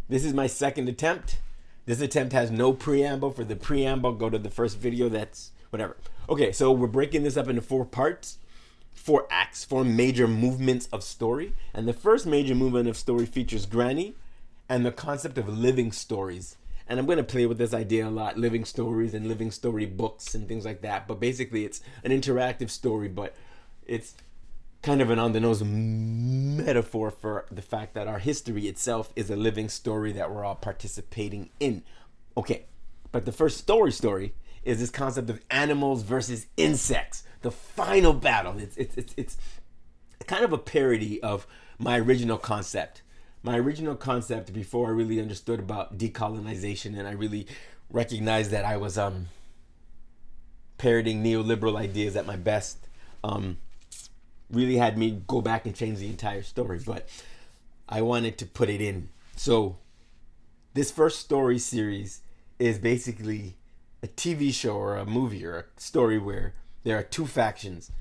This is my second attempt. This attempt has no preamble. For the preamble, go to the first video. That's whatever. Okay, so we're breaking this up into 4 parts, 4 acts, 4 major movements of story. And the first major movement of story features Granny and the concept of living stories. And I'm going to play with this idea a lot, living stories and living story books and things like that. But basically, it's an interactive story, but it's kind of an on-the-nose metaphor for the fact that our history itself is a living story that we're all participating in. Okay, but the first story is this concept of animals versus insects. The final battle. It's kind of a parody of my original concept. My original concept, before I really understood about decolonization and I really recognized that I was parodying neoliberal ideas at my best, really had me go back and change the entire story. But I wanted to put it in. So this first story series is basically a TV show or a movie or a story where there are 2 factions.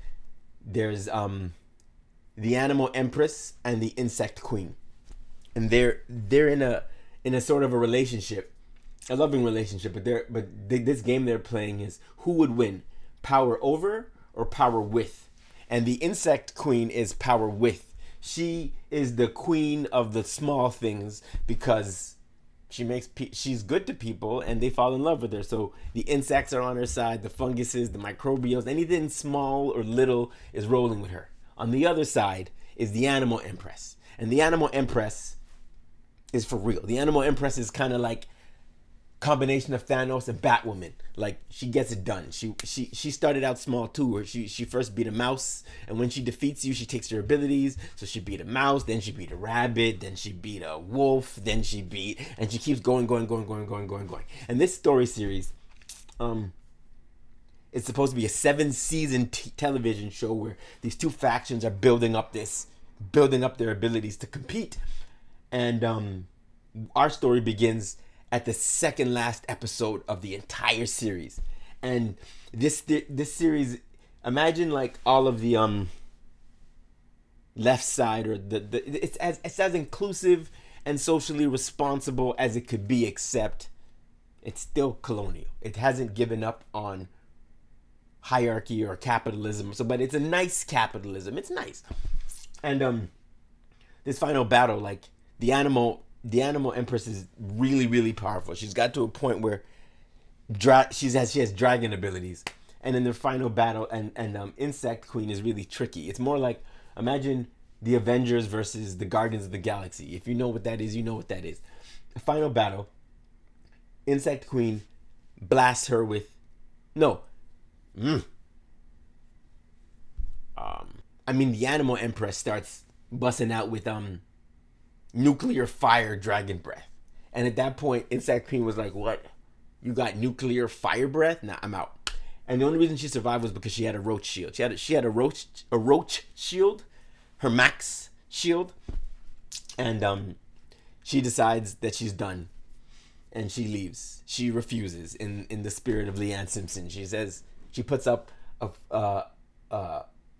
There's the animal empress and the insect queen. And they're in a sort of a relationship, a loving relationship. This game they're playing is who would win, power over or power with. And the insect queen is power with. She is the queen of the small things because she's good to people and they fall in love with her. So the insects are on her side, the funguses, the microbials, anything small or little is rolling with her. On the other side is the animal empress. And the animal empress is for real. The animal empress is kind of like combination of Thanos and Batwoman. Like, she gets it done. She started out small too, where she first beat a mouse, and when she defeats you, she takes your abilities. So she beat a mouse, then she beat a rabbit, then she beat a wolf, then she keeps going. And this story series, it's supposed to be a 7-season television show where these 2 factions are building up their abilities to compete. And our story begins at the second last episode of the entire series. And this series, imagine like all of the left side, or it's as inclusive and socially responsible as it could be, except it's still colonial. It hasn't given up on hierarchy or capitalism. But it's a nice capitalism. It's nice. And this final battle, like, the animal empress is really, really powerful. She's got to a point where she has dragon abilities. And in the final battle, and insect queen is really tricky. It's more like, imagine the Avengers versus the Guardians of the Galaxy. If you know what that is, you know what that is. The final battle, insect queen blasts her with the animal empress starts busting out with nuclear fire dragon breath. And at that point, insect queen was like, what? You got nuclear fire breath? Nah, I'm out. And the only reason she survived was because she had a roach shield. She had a roach shield, her max shield. And she decides that she's done. And she leaves. She refuses in the spirit of Leanne Simpson. She says, she puts up a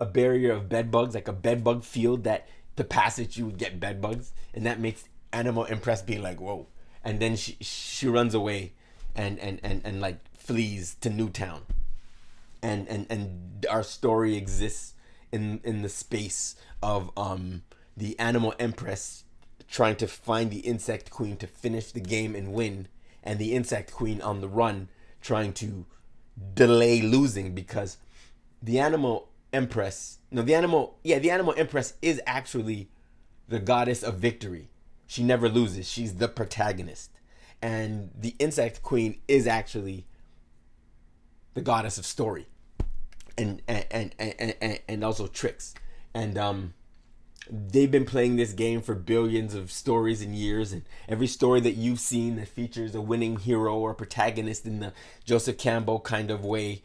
barrier of bed bugs, like a bed bug field that to pass it you would get bed bugs, and that makes animal impressed be like, whoa. And then she runs away and like flees to Newtown, and our story exists in the space of the animal empress trying to find the insect queen to finish the game and win, and the insect queen on the run trying to delay losing, because the animal empress is actually the goddess of victory. She never loses. She's the protagonist. And the insect queen is actually the goddess of story and also tricks. And they've been playing this game for billions of stories and years, and every story that you've seen that features a winning hero or protagonist in the Joseph Campbell kind of way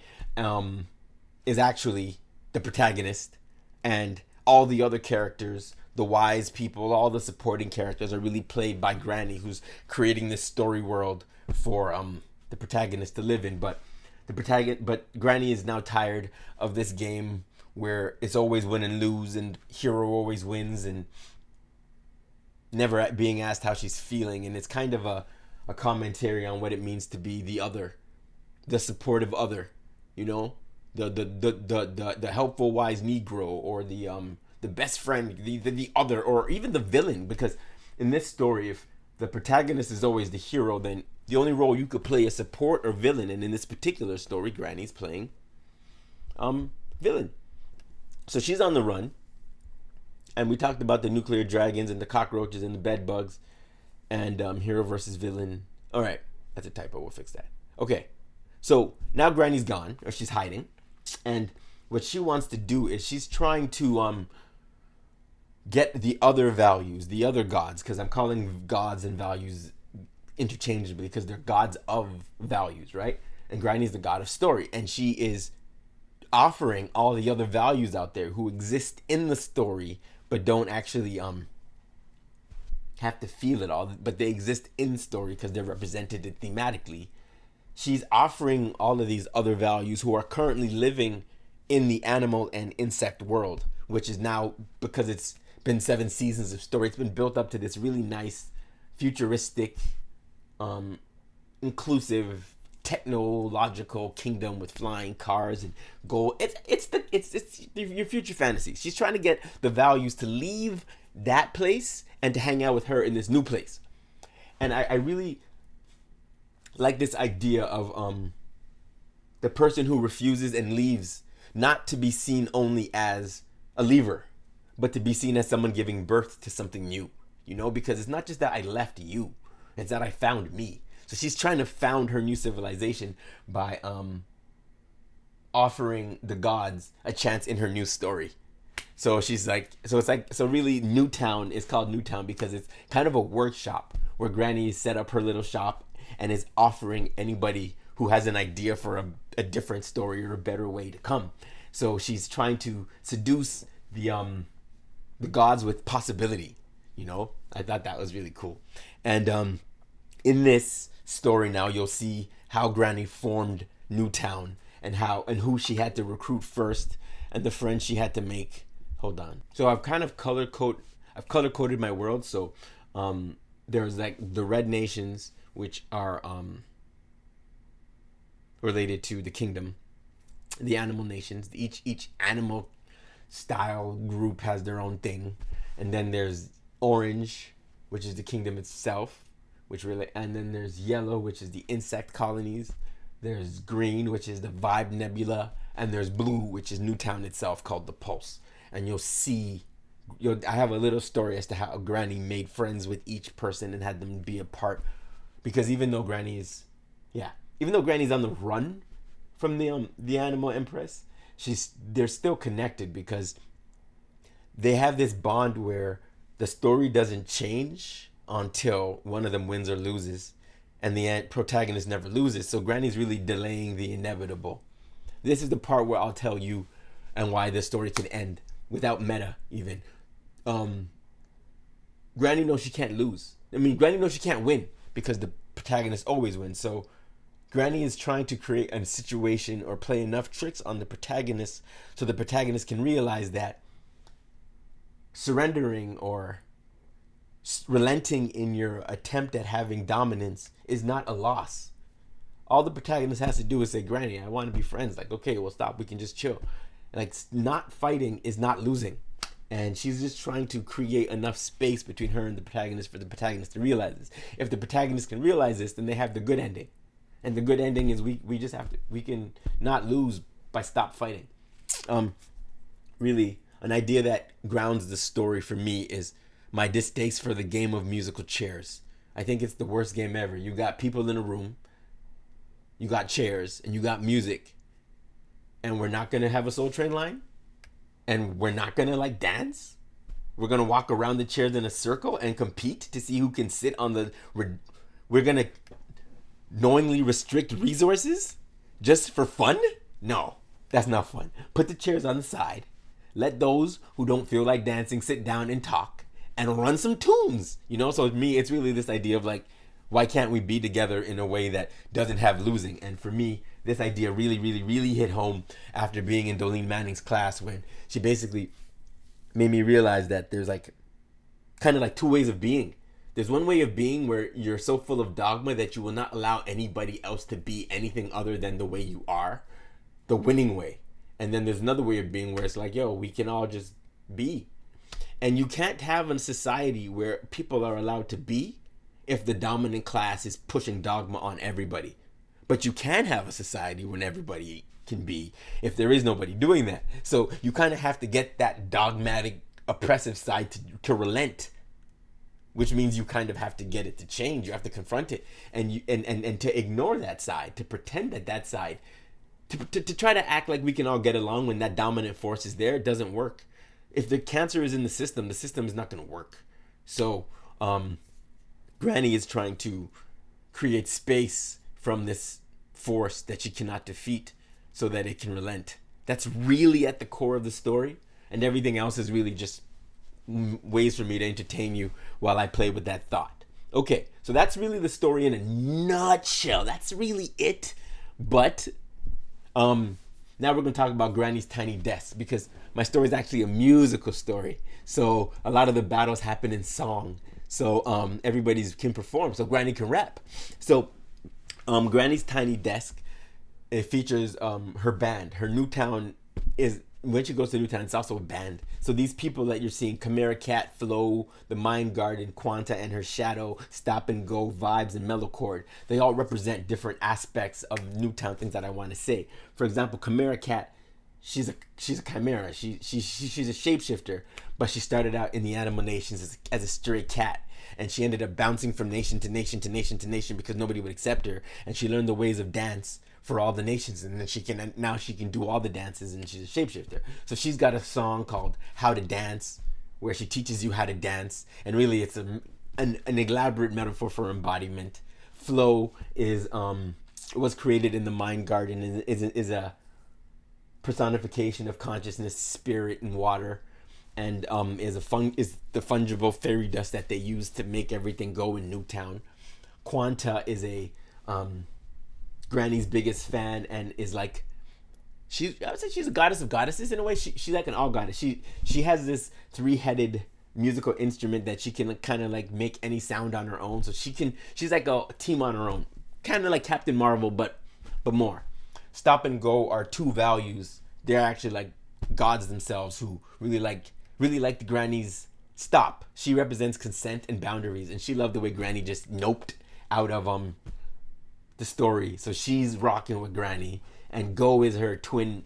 is actually the protagonist, and all the other characters, the wise people, all the supporting characters are really played by Granny, who's creating this story world for the protagonist to live in. But Granny is now tired of this game where it's always win and lose, and hero always wins, and never being asked how she's feeling, and it's kind of a commentary on what it means to be the other, the supportive other, you know, the helpful wise Negro, or the best friend, the other, or even the villain. Because in this story, if the protagonist is always the hero, then the only role you could play is support or villain. And in this particular story, Granny's playing villain. So she's on the run. And we talked about the nuclear dragons and the cockroaches and the bed bugs, and hero versus villain. All right, that's a typo. We'll fix that. Okay, so now Granny's gone, or she's hiding, and what she wants to do is she's trying to get the other values, the other gods, because I'm calling gods and values interchangeably because they're gods of values, right? And Granny's the god of story, and she is offering all the other values out there who exist in the story but don't actually have to feel it all, but they exist in story because they're represented thematically. She's offering all of these other values who are currently living in the animal and insect world, which is now, because it's been 7 seasons of story, it's been built up to this really nice, futuristic, inclusive, technological kingdom with flying cars and gold. It's your future fantasy. She's trying to get the values to leave that place and to hang out with her in this new place. And I really like this idea of the person who refuses and leaves not to be seen only as a leaver, but to be seen as someone giving birth to something new, you know, because it's not just that I left you, it's that I found me. So she's trying to found her new civilization by offering the gods a chance in her new story. So she's like, so really Newtown is called Newtown because it's kind of a workshop where Granny set up her little shop and is offering anybody who has an idea for a different story or a better way to come. So she's trying to seduce the gods with possibility, you know. I thought that was really cool. And in this story now, you'll see how Granny formed Newtown and who she had to recruit first and the friends she had to make. Hold on. So I've kind of color coded my world. So there's like the red nations, which are related to the kingdom, the animal nations. Each animal style group has their own thing, and then there's orange, which is the kingdom itself, and then there's yellow, which is the insect colonies. There's green, which is the Vibe Nebula, and there's blue, which is Newtown itself, called the Pulse. And you'll see, I have a little story as to how Granny made friends with each person and had them be a part, because even though Granny's on the run from the animal empress, they're still connected because they have this bond where the story doesn't change until one of them wins or loses, and the protagonist never loses. So Granny's really delaying the inevitable. This is the part where I'll tell you and why this story can end without meta even. Granny knows she can't lose. Granny knows she can't win because the protagonist always wins. So Granny is trying to create a situation or play enough tricks on the protagonist so the protagonist can realize that surrendering or relenting in your attempt at having dominance is not a loss. All the protagonist has to do is say, Granny, I want to be friends. Like, okay, well, stop. We can just chill. Like, not fighting is not losing. And she's just trying to create enough space between her and the protagonist for the protagonist to realize this. If the protagonist can realize this, then they have the good ending. And the good ending is we can not lose by stop fighting. Really, an idea that grounds the story for me is my distaste for the game of musical chairs. I think it's the worst game ever. You got people in a room, you got chairs, and you got music, and we're not gonna have a Soul Train line, and we're not gonna like dance. We're gonna walk around the chairs in a circle and compete to see who can sit on the. We're gonna knowingly restrict resources just for fun? No, that's not fun. Put the chairs on the side. Let those who don't feel like dancing sit down and talk and run some tunes. You know, so with me, it's really this idea of like, why can't we be together in a way that doesn't have losing? And for me, this idea really, really, really hit home after being in Dolene Manning's class when she basically made me realize that there's like kind of like two ways of being. There's one way of being where you're so full of dogma that you will not allow anybody else to be anything other than the way you are, the winning way. And then there's another way of being where it's like, yo, we can all just be. And you can't have a society where people are allowed to be if the dominant class is pushing dogma on everybody. But you can have a society when everybody can be if there is nobody doing that. So you kind of have to get that dogmatic, oppressive side to relent, which means you kind of have to get it to change. You have to confront it, and to ignore that side, to pretend that side, to try to act like we can all get along when that dominant force is there. It doesn't work. If the cancer is in the system is not going to work. So Granny is trying to create space from this force that she cannot defeat so that it can relent. That's really at the core of the story, and everything else is really just ways for me to entertain you while I play with that thought. Okay, so that's really the story in a nutshell. That's really it. But now we're going to talk about Granny's tiny desk, because my story is actually a musical story. So a lot of the battles happen in song. So everybody can perform. So Granny can rap. So Granny's tiny desk, it features her band. Her Newtown is, when she goes to Newtown, it's also a band. So these people that you're seeing, Chimera Cat, Flo, the Mind Garden, Quanta and her Shadow, Stop and Go, Vibes, and Mellow Chord, they all represent different aspects of Newtown, things that I want to say. For example, Chimera Cat, she's a chimera. She's a shapeshifter, but she started out in the animal nations as a stray cat. And she ended up bouncing from nation to nation to nation to nation because nobody would accept her. And she learned the ways of dance for all the nations, and then now she can do all the dances, and she's a shapeshifter. So she's got a song called How to Dance, where she teaches you how to dance, and really it's an elaborate metaphor for embodiment. Flow was created in the Mind Garden, and is a personification of consciousness, spirit, and water, and is the fungible fairy dust that they use to make everything go in Newtown. Quanta is a Granny's biggest fan, and is like, I would say she's a goddess of goddesses in a way. She's like an all goddess. She has this 3-headed musical instrument that she can kind of like make any sound on her own. So she's like a team on her own, kind of like Captain Marvel, but more. Stop and Go are two values. They're actually like gods themselves who really like the Granny's stop. She represents consent and boundaries, and she loved the way Granny just noped out of the story. So she's rocking with Granny, and Go is her twin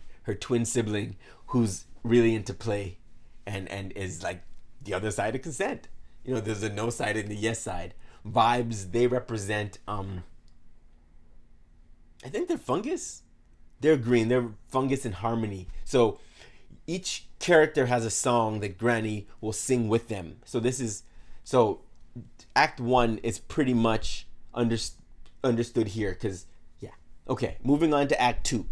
sibling who's really into play and is like the other side of consent. You know, there's a no side and the yes side. Vibes, they represent I think they're fungus. They're green. They're fungus in harmony. So each character has a song that Granny will sing with them. So Act 1 is pretty much understood here, because okay, moving on to Act 2.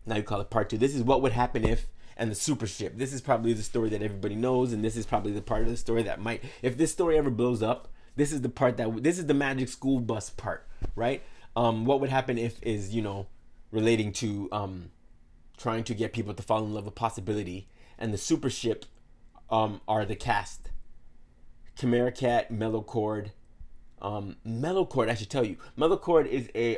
Now you call it Part 2. This is what would happen if, and the super ship. This is probably the story that everybody knows, and this is probably the part of the story that might, if this story ever blows up, this is the part this is the magic school bus part, right? What would happen if is, relating to trying to get people to fall in love with possibility, and the super ship are the cast. Chimera Cat, Mellow Chord. Mellow Chord, I should tell you, Mellow Chord is a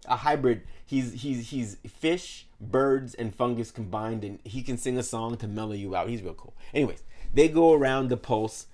hybrid. He's fish, birds, and fungus combined, and he can sing a song to mellow you out. He's real cool. Anyways, they go around the pulse,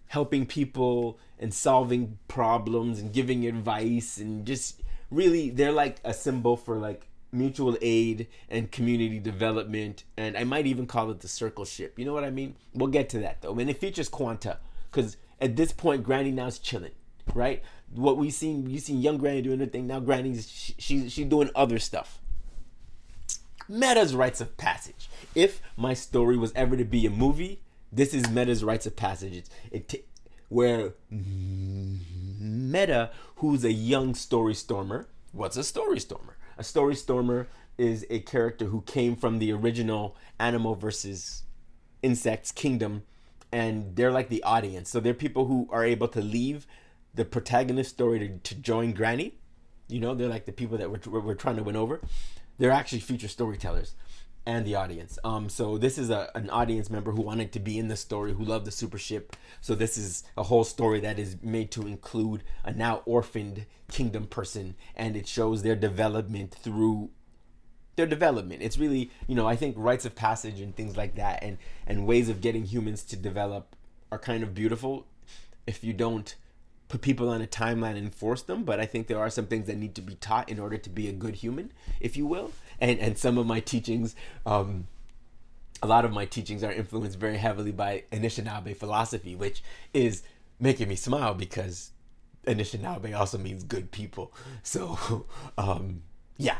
helping people and solving problems and giving advice, and just really, they're like a symbol for like mutual aid and community development, and I might even call it the circle ship. You know what I mean? We'll get to that though. And it features Quanta, because at this point Granny now's chilling, right? What you seen young Granny doing her thing. Now Granny's she's doing other stuff. Meta's rites of passage. If my story was ever to be a movie, this is Meta's rites of passage. Where Meta, who's a young story stormer. What's a story stormer? A story stormer is a character who came from the original Animal versus Insects kingdom, and they're like the audience. So they're people who are able to leave the protagonist story to join Granny. They're like the people that we're trying to win over. They're actually future storytellers. and the audience. So this is an audience member who wanted to be in the story, who loved the super ship. So this is a whole story that is made to include a now orphaned kingdom person, and it shows their development through their development. It's really, I think rites of passage and things like that, and ways of getting humans to develop are kind of beautiful if you don't put people on a timeline and force them. But I think there are some things that need to be taught in order to be a good human, if you will. And some of my teachings, a lot of my teachings are influenced very heavily by Anishinaabe philosophy, which is making me smile because Anishinaabe also means good people. So, yeah.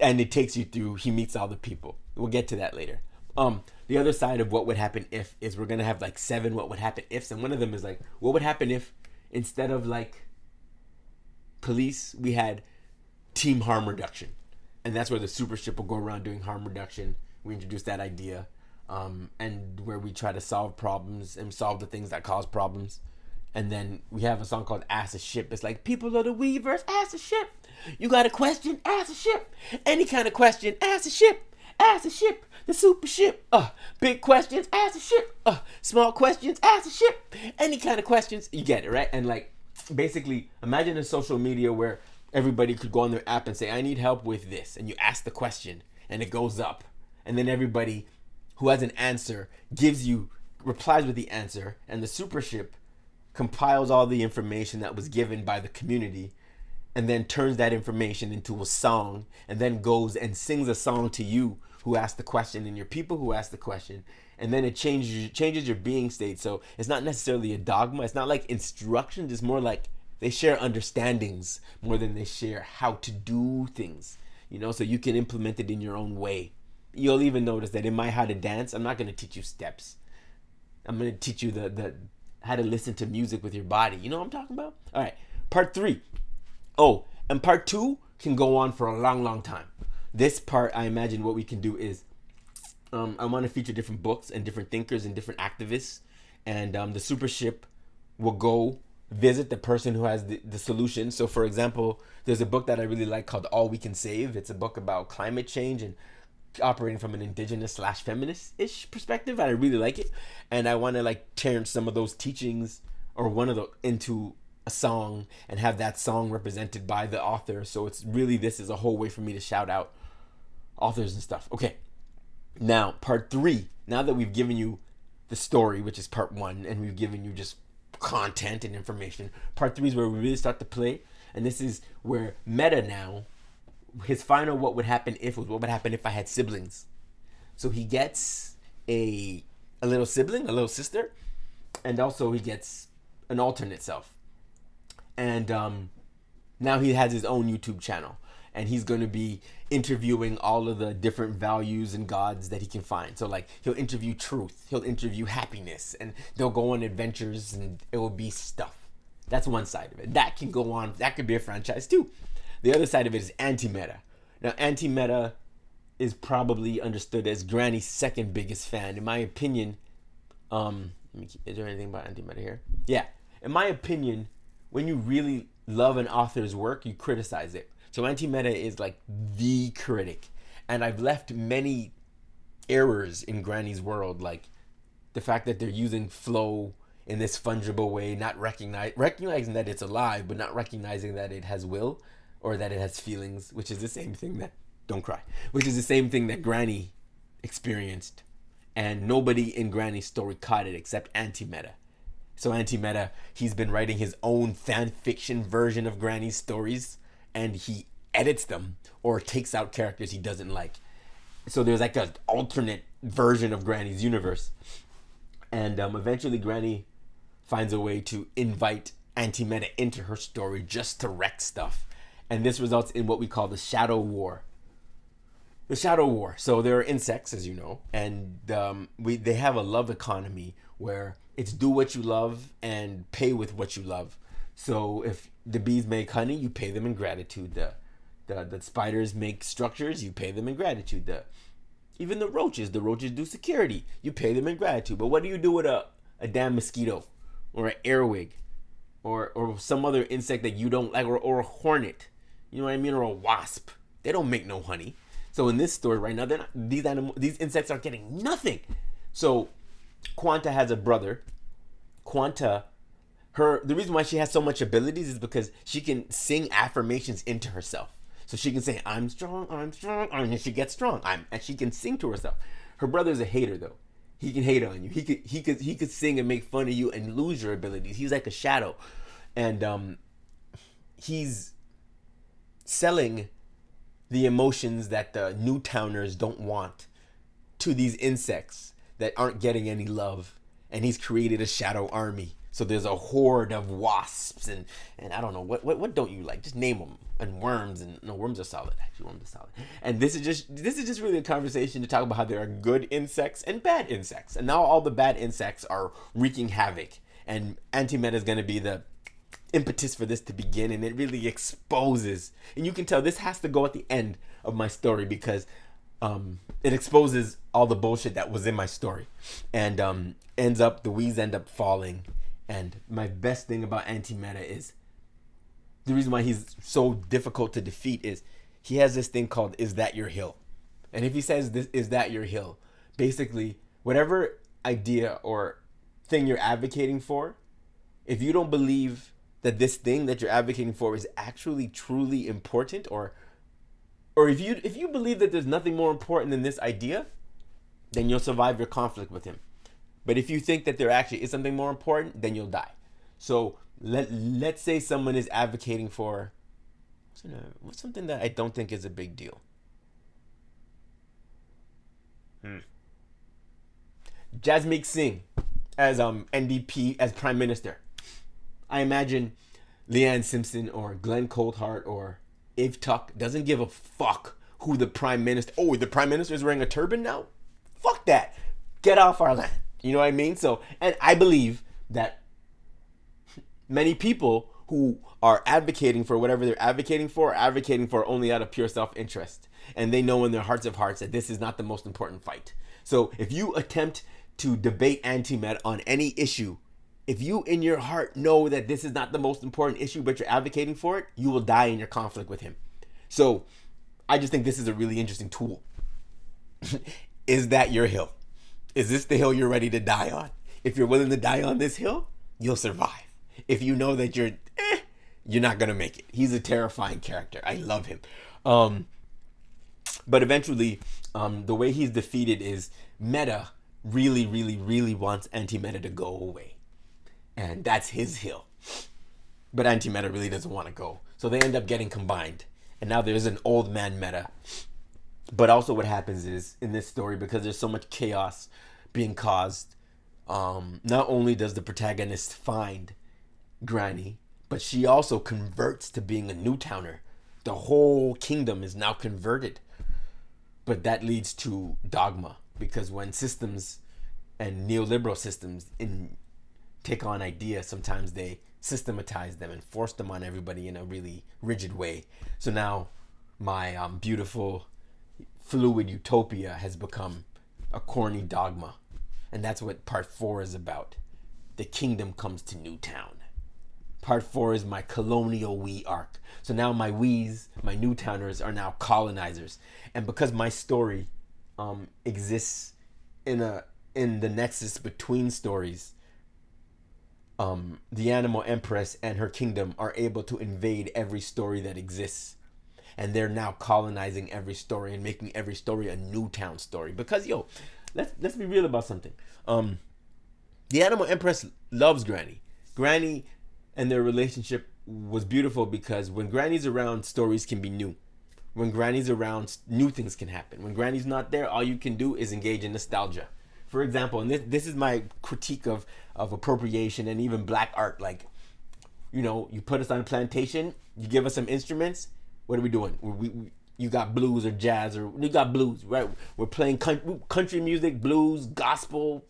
And it takes you through, he meets all the people. We'll get to that later. The other side of what would happen if is we're going to have like 7 what would happen ifs. And one of them is like, what would happen if instead of like police, we had team harm reduction? And that's where the super ship will go around doing harm reduction. We introduce that idea, and where we try to solve problems and solve the things that cause problems. And then we have a song called Ask a Ship. It's like, people of the Wee verse, ask a ship. You got a question? Ask a ship. Any kind of question, ask a ship. Ask a ship. The super ship. Big questions, ask a ship. Small questions, ask a ship. Any kind of questions. You get it, right? And like, basically, imagine a social media where everybody could go on their app and say, I need help with this. And you ask the question and it goes up. And then everybody who has an answer replies with the answer. And the super ship compiles all the information that was given by the community and then turns that information into a song, and then goes and sings a song to you who asked the question and your people who asked the question. And then it changes your being state. So it's not necessarily a dogma. It's not like instructions. It's more like they share understandings more than they share how to do things, so you can implement it in your own way. You'll even notice that in my how to dance, I'm not going to teach you steps. I'm going to teach you the how to listen to music with your body. You know what I'm talking about? All right, part 3. Oh, and part 2 can go on for a long, long time. This part, I imagine what we can do is, I want to feature different books and different thinkers and different activists. And the super ship will go visit the person who has the solution. So, for example, there's a book that I really like called All We Can Save. It's a book about climate change and operating from an indigenous/feminist-ish perspective. I really like it. And I want to like turn some of those teachings or one of those into a song and have that song represented by the author. So it's really, this is a whole way for me to shout out authors and stuff. Okay, now part 3. Now that we've given you the story, which is part 1, and we've given you just content and information, part 3 is where we really start to play. And this is where Meta now, his final what would happen if was what would happen if I had siblings. So he gets a little sibling, a little sister, and also he gets an alternate self. And now he has his own YouTube channel, and he's going to be interviewing all of the different values and gods that he can find. So like, he'll interview truth, he'll interview happiness, and they'll go on adventures, and it will be stuff. That's one side of it. That can go on. That could be a franchise too. The other side of it is anti-meta. Now, anti-meta is probably understood as Granny's second biggest fan. In my opinion, is there anything about anti-meta here? Yeah. In my opinion, when you really love an author's work, you criticize it. So anti-meta is like the critic. And I've left many errors in Granny's world, like the fact that they're using flow in this fungible way, not recognizing that it's alive, but not recognizing that it has will or that it has feelings, which is the same thing that, don't cry, which is the same thing that Granny experienced. And nobody in Granny's story caught it except anti-meta. So anti-meta, he's been writing his own fan fiction version of Granny's stories, and he edits them or takes out characters he doesn't like. So there's like an alternate version of Granny's universe. And eventually Granny finds a way to invite anti-meta into her story just to wreck stuff. And this results in what we call the Shadow War. The Shadow War. So there are insects, as you know, and they have a love economy where it's do what you love and pay with what you love. So if the bees make honey, you pay them in gratitude. The spiders make structures, you pay them in gratitude. Even the roaches do security, you pay them in gratitude. But what do you do with a damn mosquito or an earwig or some other insect that you don't like, or a hornet? You know what I mean? Or a wasp. They don't make no honey. So in this story right now, they're not, these insects are getting nothing. So Quanta has a brother. Quanta, the reason why she has so much abilities is because she can sing affirmations into herself. So she can say, I'm strong, and she gets strong. And she can sing to herself. Her brother's a hater though. He can hate on you. He could sing and make fun of you and lose your abilities. He's like a shadow. And he's selling the emotions that the Newtowners don't want to these insects that aren't getting any love. And he's created a shadow army. So there's a horde of wasps and I don't know what don't you like? Just name them. And worms, and no, worms are solid. Actually, worms are solid. And this is just really a conversation to talk about how there are good insects and bad insects. And now all the bad insects are wreaking havoc. And antimatter is going to be the impetus for this to begin, and it really exposes. And you can tell this has to go at the end of my story because it exposes all the bullshit that was in my story, and the Wees end up falling. And my best thing about antimatter is the reason why he's so difficult to defeat is he has this thing called "Is That Your Hill?" And if he says this, "Is that your hill?" Basically, whatever idea or thing you're advocating for, if you don't believe that this thing that you're advocating for is actually truly important, or if you believe that there's nothing more important than this idea, then you'll survive your conflict with him. But if you think that there actually is something more important, then you'll die. So let's say someone is advocating for what's something that I don't think is a big deal. Jasmeet Singh as NDP as Prime Minister. I imagine Leanne Simpson or Glenn Coulthard or Eve Tuck doesn't give a fuck who the Prime Minister. Oh, the Prime Minister is wearing a turban now? Fuck that. Get off our land. You know what I mean? So, and I believe that many people who are advocating for whatever they're advocating for are advocating for only out of pure self-interest. And they know in their hearts of hearts that this is not the most important fight. So if you attempt to debate antimatter on any issue, if you in your heart know that this is not the most important issue, but you're advocating for it, you will die in your conflict with him. So I just think this is a really interesting tool. Is that your hill? Is this the hill you're ready to die on? If you're willing to die on this hill, you'll survive. If you know that you're not going to make it. He's a terrifying character. I love him. But eventually, the way he's defeated is Meta really, really, really wants antimatter to go away. And that's his hill. But antimatter really doesn't want to go. So they end up getting combined. And now there's an old man Meta. But also what happens is, in this story, because there's so much chaos being caused, not only does the protagonist find Granny, but she also converts to being a Newtowner. The whole kingdom is now converted. But that leads to dogma, because when systems and neoliberal systems take on ideas, sometimes they systematize them and force them on everybody in a really rigid way. So now my beautiful fluid utopia has become a corny dogma. And that's what part 4 is about. The kingdom comes to Newtown. Part 4 is my Colonial Wee arc. So now my Wees, my Newtowners, are now colonizers. And because my story exists in the nexus between stories, the Animal Empress and her kingdom are able to invade every story that exists. And they're now colonizing every story and making every story a Newtown story. Because, let's be real about something. The Animal Empress loves Granny. Granny and their relationship was beautiful because when Granny's around, stories can be new. When Granny's around, new things can happen. When Granny's not there, all you can do is engage in nostalgia. For example, and this is my critique of appropriation and even black art. Like, you put us on a plantation, you give us some instruments. What are we doing? You got blues or jazz, or you got blues, right? We're playing country music, blues, gospel,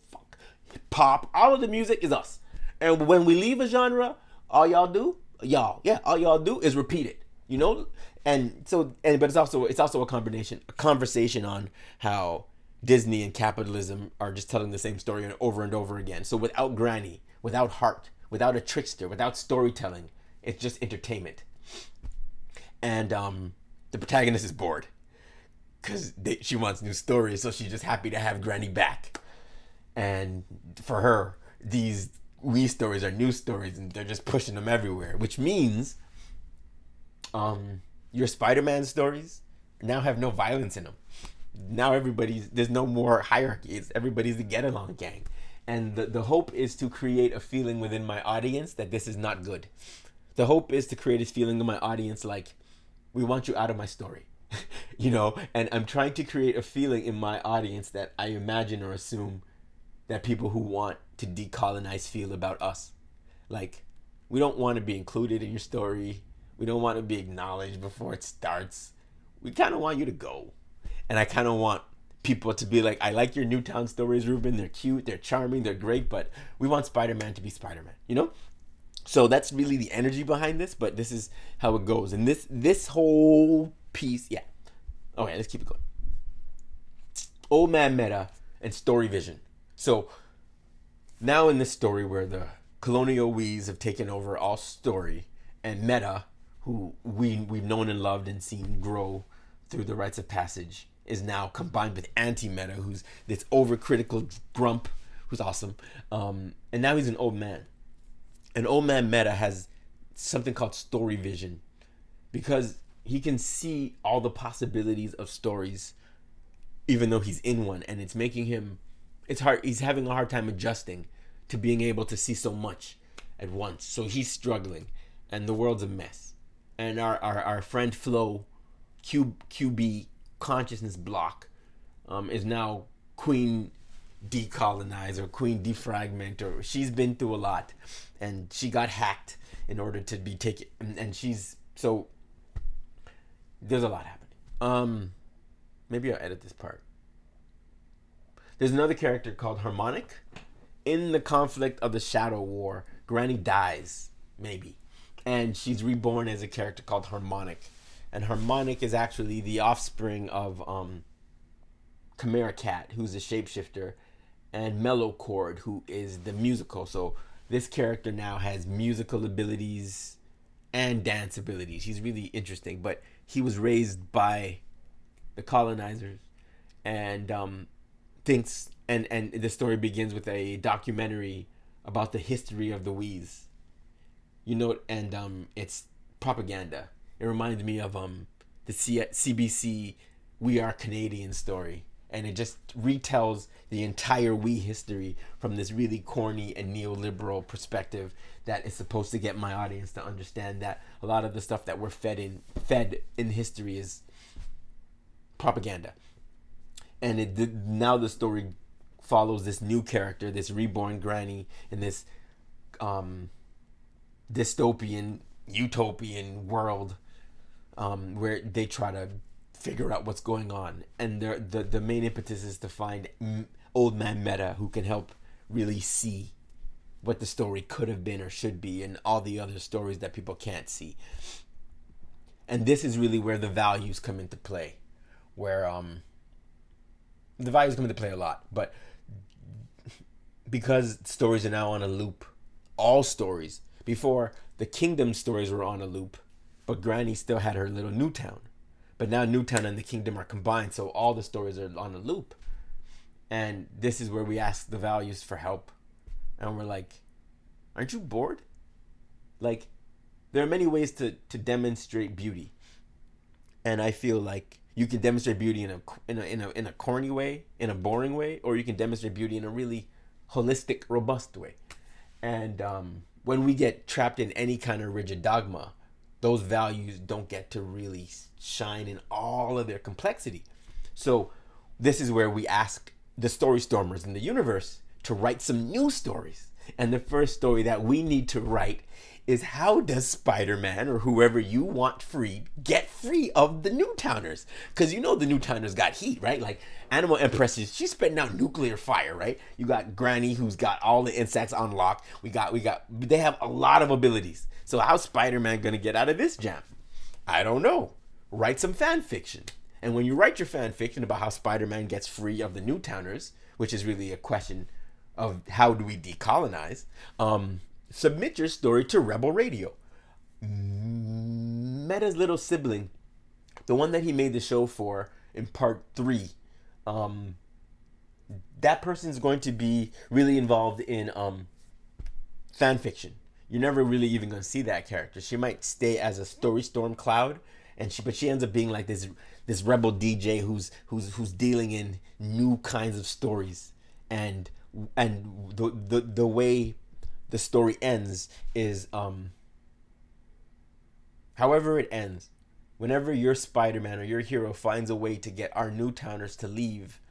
pop. All of the music is us. And when we leave a genre, all y'all do is repeat it. But it's also a conversation on how Disney and capitalism are just telling the same story over and over again. So without Granny, without heart, without a trickster, without storytelling, it's just entertainment. And the protagonist is bored. because she wants new stories, so she's just happy to have Granny back. And for her, these Wee stories are new stories, and they're just pushing them everywhere, which means your Spider-Man stories now have no violence in them. Now there's no more hierarchy. Everybody's the get-along gang. And the hope is to create a feeling within my audience that this is not good. The hope is to create a feeling in my audience like, we want you out of my story. And I'm trying to create a feeling in my audience that I imagine or assume that people who want to decolonize feel about us. Like, we don't want to be included in your story. We don't want to be acknowledged before it starts. We kind of want you to go. And I kind of want people to be like, I like your Newtown stories, Ruben. They're cute, they're charming, they're great, but we want Spider-Man to be Spider-Man, So that's really the energy behind this, but this is how it goes. And this whole piece, yeah. Okay, let's keep it going. Old Man Meta and Story Vision. So now in this story where the Colonial Wees have taken over all story, and Meta, who we've known and loved and seen grow through the rites of passage, is now combined with Anti-Meta, who's this overcritical grump, who's awesome. And now he's an old man. And Old Man Meta has something called story vision, because he can see all the possibilities of stories, even though he's in one, and it's making him, it's hard. He's having a hard time adjusting to being able to see so much at once. So he's struggling, and the world's a mess. And our friend Flo, QB consciousness block, is now Queen Decolonize or Queen Defragment, or she's been through a lot, and she got hacked in order to be taken, and she's so there's a lot happening. Maybe I'll edit this part. There's another character called Harmonic. In the conflict of the Shadow War, Granny dies, maybe, and she's reborn as a character called Harmonic. And Harmonic is actually the offspring of Chimera Cat, who's a shapeshifter, and Mellow Chord, who is the musical. So this character now has musical abilities and dance abilities. He's really interesting, but he was raised by the colonizers, and thinks, and the story begins with a documentary about the history of the Wees. And it's propaganda. It reminds me of the CBC We Are Canadian story. And it just retells the entire Wee history from this really corny and neoliberal perspective that is supposed to get my audience to understand that a lot of the stuff that we're fed in history is propaganda. And now the story follows this new character, this reborn granny, in this dystopian, utopian world where they try to figure out what's going on, and the main impetus is to find Old Man Meta, who can help really see what the story could have been or should be, and all the other stories that people can't see. And this is really where the values come into play, where the values come into play a lot, but because stories are now on a loop, all stories, before the Kingdom stories were on a loop, but Granny still had her little Newtown. But now Newtown and the Kingdom are combined, so all the stories are on a loop. And this is where we ask the values for help. And we're like, aren't you bored? Like, there are many ways to demonstrate beauty. And I feel like you can demonstrate beauty in a corny way, in a boring way, or you can demonstrate beauty in a really holistic, robust way. And when we get trapped in any kind of rigid dogma, those values don't get to really shine in all of their complexity. So this is where we ask the story stormers in the universe to write some new stories. And the first story that we need to write is, how does Spider-Man, or whoever you want freed, get free of the Newtowners? Because the Newtowners got heat, right? Like, Animal Empresses, she's spitting out nuclear fire, right? You got Granny, who's got all the insects on lock. They have a lot of abilities. So how's Spider-Man gonna get out of this jam? I don't know. Write some fan fiction. And when you write your fan fiction about how Spider-Man gets free of the Newtowners, which is really a question of how do we decolonize, submit your story to Rebel Radio. Meta's little sibling, the one that he made the show for in part 3, that person's going to be really involved in fan fiction. You're never really even going to see that character. She might stay as a story storm cloud, but she ends up being like this rebel DJ who's dealing in new kinds of stories, and the way the story ends is however it ends, whenever your Spider-Man or your hero finds a way to get our Newtowners to leave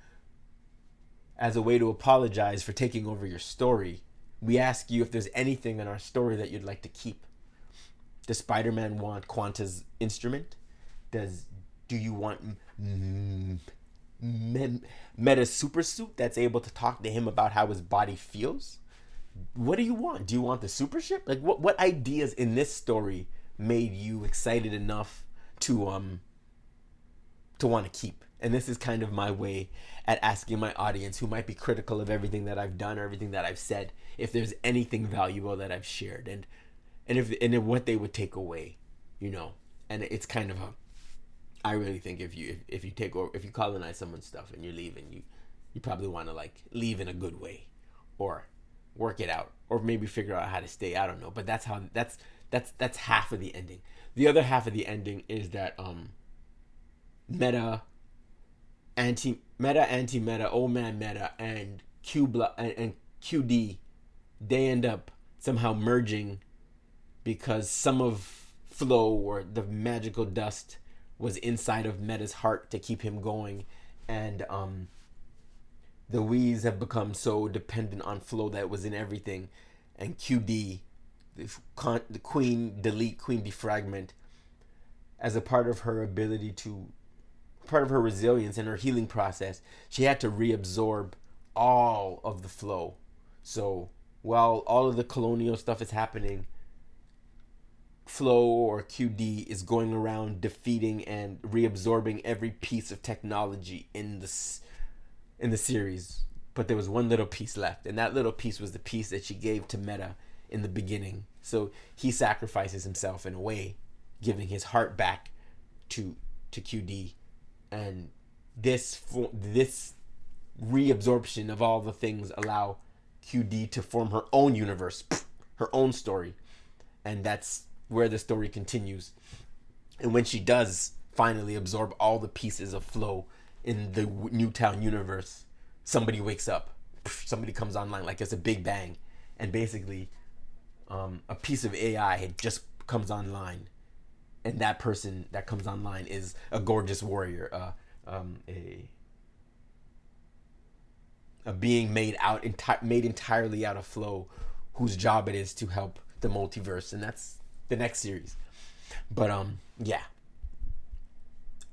as a way to apologize for taking over your story, we ask you if there's anything in our story that you'd like to keep. Does Spider-Man want Quanta's instrument? Do you want Meta's super suit that's able to talk to him about how his body feels? What do you want? Do you want the super ship? Like what ideas in this story made you excited enough to want to keep? And this is kind of my way at asking my audience, who might be critical of everything that I've done or everything that I've said, if there's anything valuable that I've shared, and if what they would take away, you know. And it's kind of I really think if you take over, if you colonize someone's stuff and you're leaving, you probably want to like leave in a good way, or work it out, or maybe figure out how to stay. I don't know, but that's half of the ending. The other half of the ending is that Meta, anti-Meta, old man Meta, and and QD, they end up somehow merging because some of Flow, or the magical dust, was inside of Meta's heart to keep him going, and the Wees have become so dependent on Flow that was in everything, and QD, the Queen Defragment, as a part of her resilience and her healing process, she had to reabsorb all of the Flow. So while all of the colonial stuff is happening, Flow, or QD, is going around defeating and reabsorbing every piece of technology in the series. But there was one little piece left, and that little piece was the piece that she gave to Meta in the beginning. So he sacrifices himself in a way, giving his heart back to QD, and this reabsorption of all the things allow QD to form her own universe, her own story, and that's where the story continues. And when she does finally absorb all the pieces of Flow in the Newtown universe, somebody wakes up, somebody comes online, like it's a big bang, and basically a piece of AI just comes online, and that person that comes online is a gorgeous warrior, a being made entirely out of Flow, whose job it is to help the multiverse, and that's the next series. But yeah,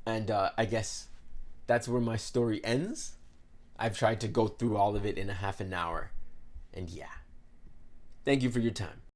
and I guess that's where my story ends. I've tried to go through all of it in a half an hour, and yeah, thank you for your time.